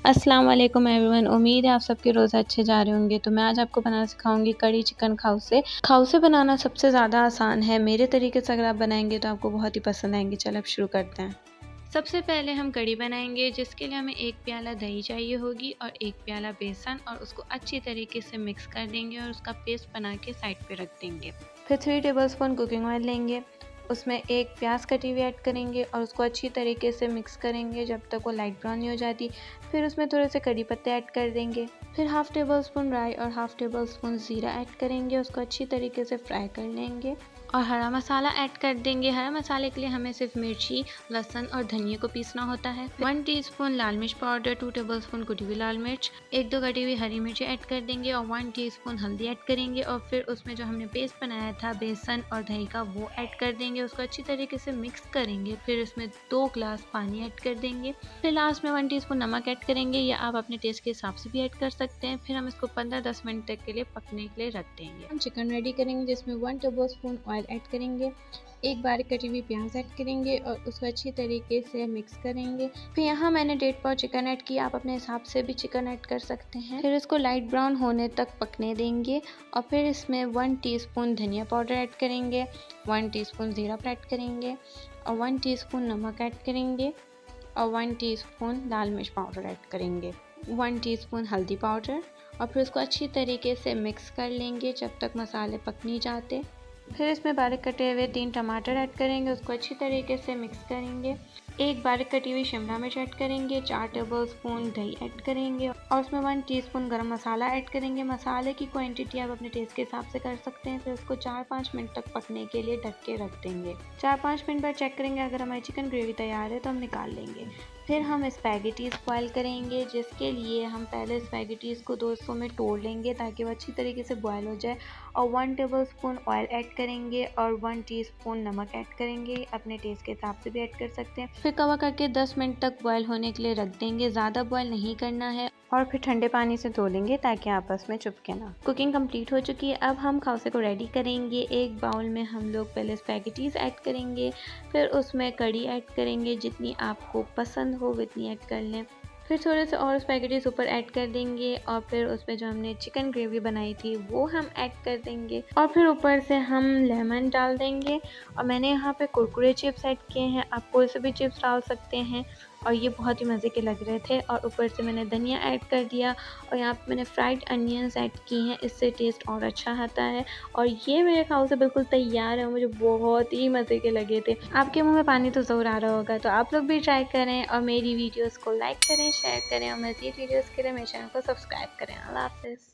अस्सलाम वालेकुम एवरीवन। उम्मीद है आप सबके रोज़ अच्छे जा रहे होंगे। तो मैं आज आपको बनाना सिखाऊंगी कड़ी चिकन खाउसे। खाउसे बनाना सबसे ज़्यादा आसान है। मेरे तरीके से अगर आप बनाएंगे तो आपको बहुत ही पसंद आएंगे। चलो अब शुरू करते हैं। सबसे पहले हम कड़ी बनाएंगे, जिसके लिए हमें 1 प्याला दही चाहिए होगी और 1 प्याला बेसन, और उसको अच्छी तरीके से मिक्स कर देंगे और उसका पेस्ट बना के साइड पे रख देंगे। फिर 3 टेबलस्पून कुकिंग ऑयल लेंगे, उसमें 1 प्याज कटी हुई ऐड करेंगे और उसको अच्छी तरीके से मिक्स करेंगे जब तक वो लाइट ब्राउन नहीं हो जाती। फिर उसमें थोड़े से कड़ी पत्ते ऐड कर देंगे। फिर हाफ़ टेबल स्पून राई और हाफ़ टेबल स्पून ज़ीरा ऐड करेंगे, उसको अच्छी तरीके से फ्राई कर लेंगे और हरा मसाला ऐड कर देंगे। हरा मसाले के लिए हमें सिर्फ मिर्ची, लहसुन और धनिया को पीसना होता है। 1 टीस्पून लाल मिर्च पाउडर, 2 टेबलस्पून कुटी हुई लाल मिर्च, 1-2 कटी हुई हरी मिर्ची ऐड कर देंगे और 1 टीस्पून हल्दी ऐड करेंगे। और फिर उसमें जो हमने पेस्ट बनाया था बेसन और दही का, वो ऐड कर देंगे। उसको अच्छी तरीके से मिक्स करेंगे। फिर उसमें 2 ग्लास पानी ऐड कर देंगे। फिर लास्ट में 1 टीस्पून नमक ऐड करेंगे, या आप अपने टेस्ट के हिसाब से भी ऐड कर सकते हैं। फिर हम इसको 15-10 मिनट तक के लिए पकने के लिए रख देंगे। हम चिकन रेडी करेंगे, जिसमें 1 टेबलस्पून ऑयल ऐड करेंगे, 1 बारीक कटी हुई प्याज ऐड करेंगे और उसको अच्छी तरीके से मिक्स करेंगे। फिर यहाँ मैंने 1.5 पाव चिकन ऐड किया, आप अपने हिसाब से भी चिकन ऐड कर सकते हैं। फिर इसको लाइट ब्राउन होने तक पकने देंगे और फिर इसमें 1 टीस्पून धनिया पाउडर ऐड करेंगे, 1 टीस्पून ज़ीरा पाउडर ऐड करेंगे और 1 टीस्पून नमक ऐड करेंगे और 1 टीस्पून लाल मिर्च पाउडर ऐड करेंगे, 1 टीस्पून हल्दी पाउडर, और फिर उसको अच्छी तरीके से मिक्स कर लेंगे जब तक मसाले पक नहीं जाते। फिर इसमें बारीक कटे हुए 3 टमाटर ऐड करेंगे, उसको अच्छी तरीके से मिक्स करेंगे। 1 बारीक कटी हुई शिमला मिर्च ऐड करेंगे, 4 टेबलस्पून दही ऐड करेंगे और उसमें 1 टीस्पून गरम मसाला ऐड करेंगे। मसाले की क्वांटिटी आप अपने टेस्ट के हिसाब से कर सकते हैं। फिर उसको 4-5 मिनट तक पकने के लिए ढक के रख देंगे। 4-5 मिनट बाद चेक करेंगे, अगर हमारी चिकन ग्रेवी तैयार है तो हम निकाल लेंगे। फिर हम स्पैगेटीज़ बॉयल करेंगे, जिसके लिए हम पहले स्पैगेटीज़ को 2 हिस्सों में तोड़ लेंगे ताकि वो अच्छी तरीके से बॉयल हो जाए, और 1 टेबलस्पून ऑयल ऐड करेंगे और 1 टीस्पून नमक ऐड करेंगे। अपने टेस्ट के हिसाब से भी ऐड कर सकते हैं। फिर कवर करके 10 मिनट तक बॉयल होने के लिए रख देंगे। ज़्यादा बॉयल नहीं करना है और फिर ठंडे पानी से धो लेंगे ताकि आपस में चिपके ना। कुकिंग कंप्लीट हो चुकी है। अब हम खाउसे को रेडी करेंगे। एक बाउल में हम लोग पहले स्पैगेटीज़ ऐड करेंगे, फिर उसमें कड़ी ऐड करेंगे, जितनी आपको पसंद हो उतनी ऐड कर लें। फिर थोड़े से और स्पैगेटीज़ ऊपर ऐड कर देंगे और फिर उसमें जो हमने चिकन ग्रेवी बनाई थी वो हम ऐड कर देंगे और फिर ऊपर से हम लेमन डाल देंगे। और मैंने यहाँ पे कुरकुरे चिप्स ऐड किए हैं, आप कोई से भी चिप्स डाल सकते हैं और ये बहुत ही मज़े के लग रहे थे। और ऊपर से मैंने धनिया ऐड कर दिया और यहाँ पे मैंने फ्राइड अनियंस ऐड की हैं, इससे टेस्ट और अच्छा आता है। और ये मेरे खाओ से बिल्कुल तैयार है, मुझे बहुत ही मज़े के लगे थे। आपके मुंह में पानी तो ज़रूर आ रहा होगा, तो आप लोग भी ट्राई करें और मेरी वीडियोस को लाइक करें, शेयर करें और मज़ीद वीडियोस के लिए मेरे चैनल को सब्सक्राइब करें। अल्लाह हाफ़िज़।